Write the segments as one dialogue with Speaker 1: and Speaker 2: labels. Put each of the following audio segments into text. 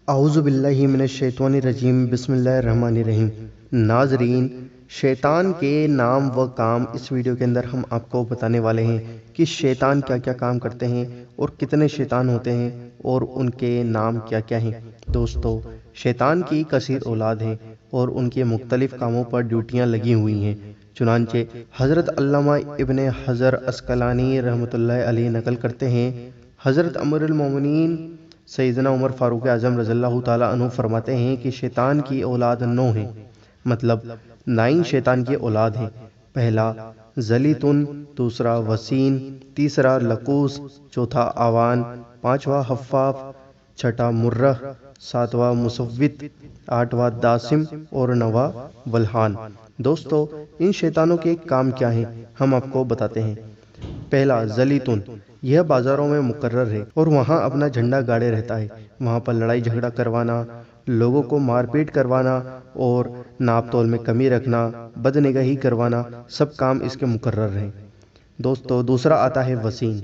Speaker 1: اعوذ باللہ من الشیطان الرجیم، بسم اللہ الرحمن الرحیم۔ ناظرین، شیطان کے نام و کام اس ویڈیو کے اندر ہم آپ کو بتانے والے ہیں کہ شیطان کیا کیا کام کرتے ہیں اور کتنے شیطان ہوتے ہیں اور ان کے نام کیا کیا ہیں۔ دوستو، شیطان کی کثیر اولاد ہیں اور ان کے مختلف کاموں پر ڈیوٹیاں لگی ہوئی ہیں۔ چنانچہ حضرت علامہ ابن حجر عسقلانی رحمۃ اللہ علیہ نقل کرتے ہیں، حضرت امیر المومنین سیدنا عمر فاروق اعظم رضی اللہ تعالیٰ عنہ فرماتے ہیں کہ شیطان کی اولاد 9 ہیں، مطلب 9 شیطان کی اولاد ہیں۔ پہلا ذلیتن، دوسرا وسین، تیسرا لقوس، چوتھا آوان، پانچواں حفاف، چھٹا مرہ، ساتواں مسوت، آٹھواں داسم اور نواں ولحان۔ دوستو، ان شیطانوں کے کام کیا ہیں ہم آپ کو بتاتے ہیں۔ پہلا ذلیتن، یہ بازاروں میں مقرر ہے اور وہاں اپنا جھنڈا گاڑے رہتا ہے۔ وہاں پر لڑائی جھگڑا کروانا، لوگوں کو مار پیٹ کروانا اور ناپ تول میں کمی رکھنا، بدنگاہی کروانا، سب کام اس کے مقرر ہیں۔ دوستو، دوسرا آتا ہے وسیم،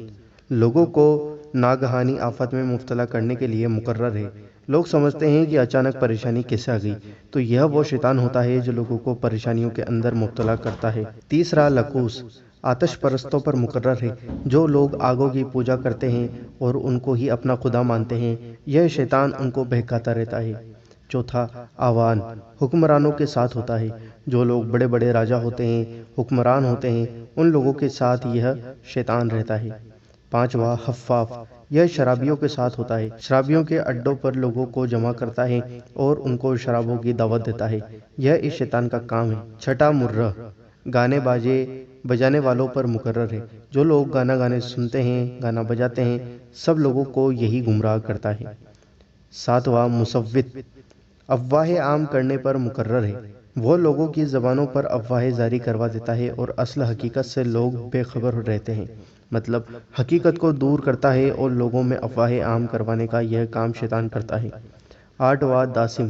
Speaker 1: لوگوں کو ناگہانی آفت میں مبتلا کرنے کے لیے مقرر ہے۔ لوگ سمجھتے ہیں کہ اچانک پریشانی کیسے آ گئی، تو یہ وہ شیطان ہوتا ہے جو لوگوں کو پریشانیوں کے اندر مبتلا کرتا ہے۔ تیسرا لقوس، آتش پرستوں پر مقرر ہے، جو لوگ آگوں کی پوجا کرتے ہیں اور ان کو ہی اپنا خدا مانتے ہیں، یہ شیطان ان کو بہکاتا رہتا ہے۔ چوتھا آوان، حکمرانوں کے ساتھ ہوتا ہے، جو لوگ بڑے بڑے راجا ہوتے ہیں، حکمران ہوتے ہیں، ان لوگوں کے ساتھ یہ شیطان رہتا ہے۔ پانچواں حفاف، یہ شرابیوں کے ساتھ ہوتا ہے، شرابیوں کے اڈوں پر لوگوں کو جمع کرتا ہے اور ان کو شرابوں کی دعوت دیتا ہے، یہ اس شیطان کا کام ہے۔ چھٹا مرہ، گانے باجے بجانے والوں پر مقرر ہے، جو لوگ گانا گانے سنتے ہیں، گانا بجاتے ہیں، سب لوگوں کو یہی گمراہ کرتا ہے۔ ساتواں مسوت، افواہ عام کرنے پر مقرر ہے، وہ لوگوں کی زبانوں پر افواہیں جاری کروا دیتا ہے اور اصل حقیقت سے لوگ بے خبر رہتے ہیں، مطلب حقیقت کو دور کرتا ہے اور لوگوں میں افواہیں عام کروانے کا یہ کام شیطان کرتا ہے۔ آٹھواں داسم،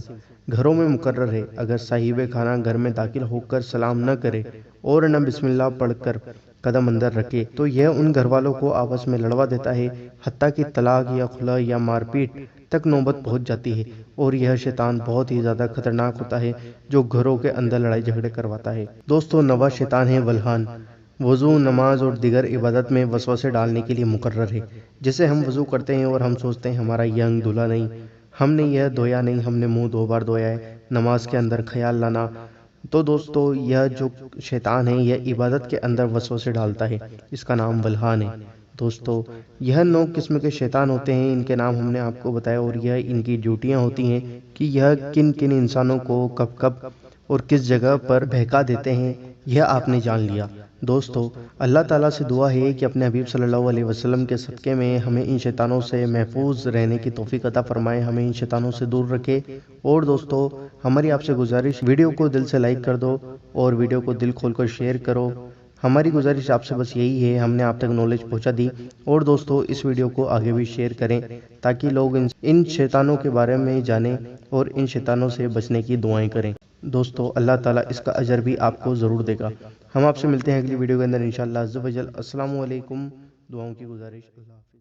Speaker 1: گھروں میں مقرر ہے، اگر صاحب خانہ گھر میں داخل ہو کر سلام نہ کرے اور نہ بسم اللہ پڑھ کر قدم اندر رکھے تو یہ ان گھر والوں کو آپس میں لڑوا دیتا ہے، حتیٰ کہ طلاق یا خلا یا مار پیٹ تک نوبت پہنچ جاتی ہے۔ اور یہ شیطان بہت ہی زیادہ خطرناک ہوتا ہے، جو گھروں کے اندر لڑائی جھگڑے کرواتا ہے۔ دوستو، نواں شیطان ہے ولحان، وضو، نماز اور دیگر عبادت میں وسوسے ڈالنے کے لیے مقرر ہے۔ جسے ہم وضو کرتے ہیں اور ہم سوچتے ہیں ہمارا یہ انگ دھلا نہیں، ہم نے یہ دھویا نہیں، ہم نے منہ 2 بار دھویا ہے، نماز کے اندر خیال لانا، تو دوستو یہ جو شیطان ہے یہ عبادت کے اندر وسوسے ڈالتا ہے، اس کا نام ولحان ہے۔ دوستو، یہ 9 قسم کے شیطان ہوتے ہیں، ان کے نام ہم نے آپ کو بتایا اور یہ ان کی ڈیوٹیاں ہوتی ہیں کہ یہ کن کن انسانوں کو کب کب اور کس جگہ پر بہکا دیتے ہیں، یہ آپ نے جان لیا۔ دوستو، اللہ تعالیٰ سے دعا ہے کہ اپنے حبیب صلی اللہ علیہ وسلم کے صدقے میں ہمیں ان شیطانوں سے محفوظ رہنے کی توفیق عطا فرمائے، ہمیں ان شیطانوں سے دور رکھے۔ اور دوستو، ہماری آپ سے گزارش، ویڈیو کو دل سے لائک کر دو اور ویڈیو کو دل کھول کر شیئر کرو۔ ہماری گزارش آپ سے بس یہی ہے، ہم نے آپ تک نالج پہنچا دی، اور دوستو اس ویڈیو کو آگے بھی شیئر کریں تاکہ لوگ ان شیطانوں کے بارے میں جانیں اور ان شیطانوں سے بچنے کی دعائیں کریں۔ دوستو، اللہ تعالیٰ اس کا اجر بھی آپ کو ضرور دے گا۔ ہم آپ سے ملتے ہیں اگلی ویڈیو کے اندر انشاءاللہ عز و جل۔ السلام علیکم، دعاؤں کی گزارش، اللہ حافظ۔